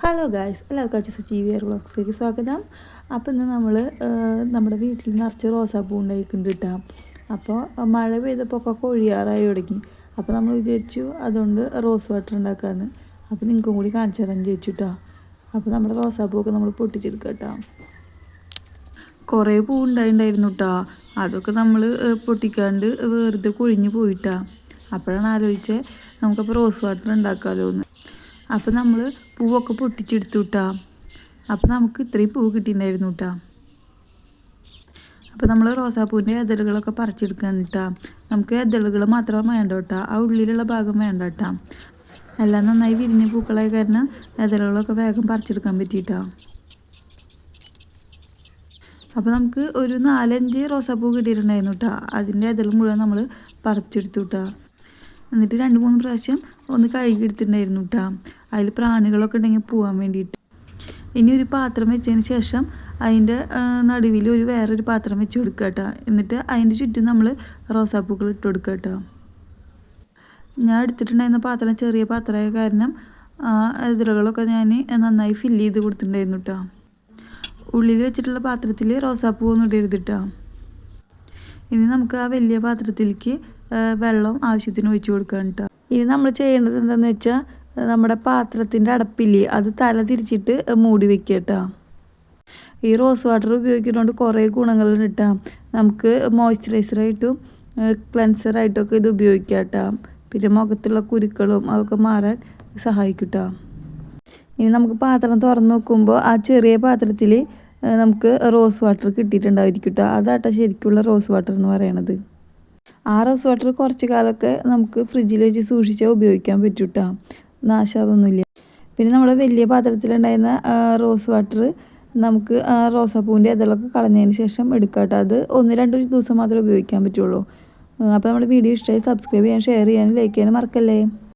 Hello guys, എല്ലാവർക്കും അച്ഛൻ TV വ്ളോഗ്സിലേക്ക് സ്വാഗതം. അപ്പോൾ ഇന്ന് നമ്മൾ നമ്മുടെ വീട്ടിൽ നിറച്ച് റോസാപ്പൂ ഉണ്ടായിട്ടുണ്ട് കേട്ടോ. അപ്പോൾ മഴ പെയ്തപ്പോൾ ഒക്കെ കൊഴിയാറായി തുടങ്ങി. അപ്പോൾ നമ്മൾ വിചാരിച്ചു അതുകൊണ്ട് റോസ് വാട്ടർ ഉണ്ടാക്കാമെന്ന്. അപ്പോൾ നിങ്ങൾക്കും കൂടി കാണിച്ചു തരാൻ ചോദിച്ചു കേട്ടോ. അപ്പോൾ നമ്മുടെ റോസാപ്പൂവൊക്കെ നമ്മൾ പൊട്ടിച്ചെടുക്കാം കേട്ടോ. കുറേ പൂ ഉണ്ടായിട്ടുണ്ടായിരുന്നു കേട്ടോ. അതൊക്കെ നമ്മൾ പൊട്ടിക്കാണ്ട് വെറുതെ കൊഴിഞ്ഞു പോയിട്ടാ. അപ്പോഴാണ് ആലോചിച്ചത് നമുക്കപ്പോൾ റോസ് വാട്ടർ ഉണ്ടാക്കാമല്ലോ എന്ന്. അപ്പോൾ നമ്മൾ പൂവൊക്കെ പൊട്ടിച്ചെടുത്തു കേട്ടോ. അപ്പോൾ നമുക്ക് ഇത്രയും പൂ കിട്ടിയിട്ടുണ്ടായിരുന്നു കേട്ടോ. അപ്പോൾ നമ്മൾ റോസാപ്പൂവിൻ്റെ ഇതളുകളൊക്കെ പറിച്ചെടുക്കാൻ കേട്ടോ. നമുക്ക് ഇതളുകൾ മാത്രം വേണ്ട കേട്ടോ, ആ ഉള്ളിലുള്ള ഭാഗം വേണ്ട കേട്ടോ. എല്ലാം നന്നായി വിരിഞ്ഞ പൂക്കളായ കാരണം ഇതളുകളൊക്കെ വേഗം പറിച്ചെടുക്കാൻ പറ്റിയിട്ടോ. അപ്പോൾ നമുക്ക് ഒരു 4-5 റോസാപ്പൂ കിട്ടിയിട്ടുണ്ടായിരുന്നു കേട്ടോ. അതിൻ്റെ ഇതൾ മുഴുവൻ നമ്മൾ പറിച്ചെടുത്തു കേട്ടോ. എന്നിട്ട് 2-3 പ്രാവശ്യം ഒന്ന് കഴുകിയെടുത്തിട്ടുണ്ടായിരുന്നു കേട്ടോ. അതിൽ പ്രാണികളൊക്കെ ഉണ്ടെങ്കിൽ പോകാൻ വേണ്ടിയിട്ട്. ഇനി ഒരു പാത്രം വെച്ചതിന് ശേഷം അതിൻ്റെ നടുവിൽ വേറൊരു പാത്രം വെച്ച് കൊടുക്കുക കേട്ടോ. എന്നിട്ട് അതിൻ്റെ ചുറ്റും നമ്മൾ റോസാപ്പൂക്കൾ ഇട്ട് കൊടുക്കുക കേട്ടോ. ഞാൻ എടുത്തിട്ടുണ്ടായിരുന്ന പാത്രം ചെറിയ പാത്രമായ കാരണം ഇതളുകളൊക്കെ ഞാൻ നന്നായി ഫില്ല് ചെയ്ത് കൊടുത്തിട്ടുണ്ടായിരുന്നു കേട്ടോ. ഉള്ളിൽ വെച്ചിട്ടുള്ള പാത്രത്തിൽ റോസാപ്പൂ ഒന്നും ഇടരുത് കേട്ടോ. ഇനി നമുക്ക് ആ വലിയ പാത്രത്തിലേക്ക് വെള്ളം ആവശ്യത്തിന് ഒഴിച്ച് കൊടുക്കാം കേട്ടോ. ഇനി നമ്മൾ ചെയ്യേണ്ടത് എന്താണെന്ന് വെച്ചാൽ നമ്മുടെ പാത്രത്തിൻ്റെ അടപ്പില്ലേ, അത് തല തിരിച്ചിട്ട് മൂടി വെക്കുക കേട്ടോ. ഈ റോസ് വാട്ടർ ഉപയോഗിക്കുന്നതുകൊണ്ട് കുറേ ഗുണങ്ങളുണ്ട് കേട്ടോ. നമുക്ക് മോയ്സ്ചറൈസറായിട്ടും ക്ലെൻസറായിട്ടൊക്കെ ഇത് ഉപയോഗിക്കാം കേട്ടോ. പിന്നെ മുഖത്തുള്ള കുരുക്കളും അതൊക്കെ മാറാൻ സഹായിക്കും കേട്ടോ. ഇനി നമുക്ക് പാത്രം തുറന്ന് നോക്കുമ്പോൾ ആ ചെറിയ പാത്രത്തിൽ നമുക്ക് റോസ് വാട്ടർ കിട്ടിയിട്ടുണ്ടായിരിക്കും കേട്ടോ. അതാട്ടോ ശരിക്കുള്ള റോസ് വാട്ടർ എന്ന് പറയണത്. ആ റോസ് വാട്ടർ കുറച്ച് കാലമൊക്കെ നമുക്ക് ഫ്രിഡ്ജിൽ വെച്ച് സൂക്ഷിച്ചാൽ ഉപയോഗിക്കാൻ പറ്റും കേട്ടോ. നാശാവൊന്നുമില്ല. പിന്നെ നമ്മുടെ വലിയ പാത്രത്തിലുണ്ടായിരുന്ന റോസ് വാട്ടർ നമുക്ക് റോസാപ്പൂവിൻ്റെ ഇതളൊക്കെ കളഞ്ഞതിന് ശേഷം എടുക്കാം കേട്ടോ. അത് 1-2 ദിവസം മാത്രമേ ഉപയോഗിക്കാൻ പറ്റുള്ളൂ. അപ്പോൾ നമ്മുടെ വീഡിയോ ഇഷ്ടമായി സബ്സ്ക്രൈബ് ചെയ്യാൻ, ഷെയർ ചെയ്യാനും ലൈക്ക് ചെയ്യാനും മറക്കല്ലേ.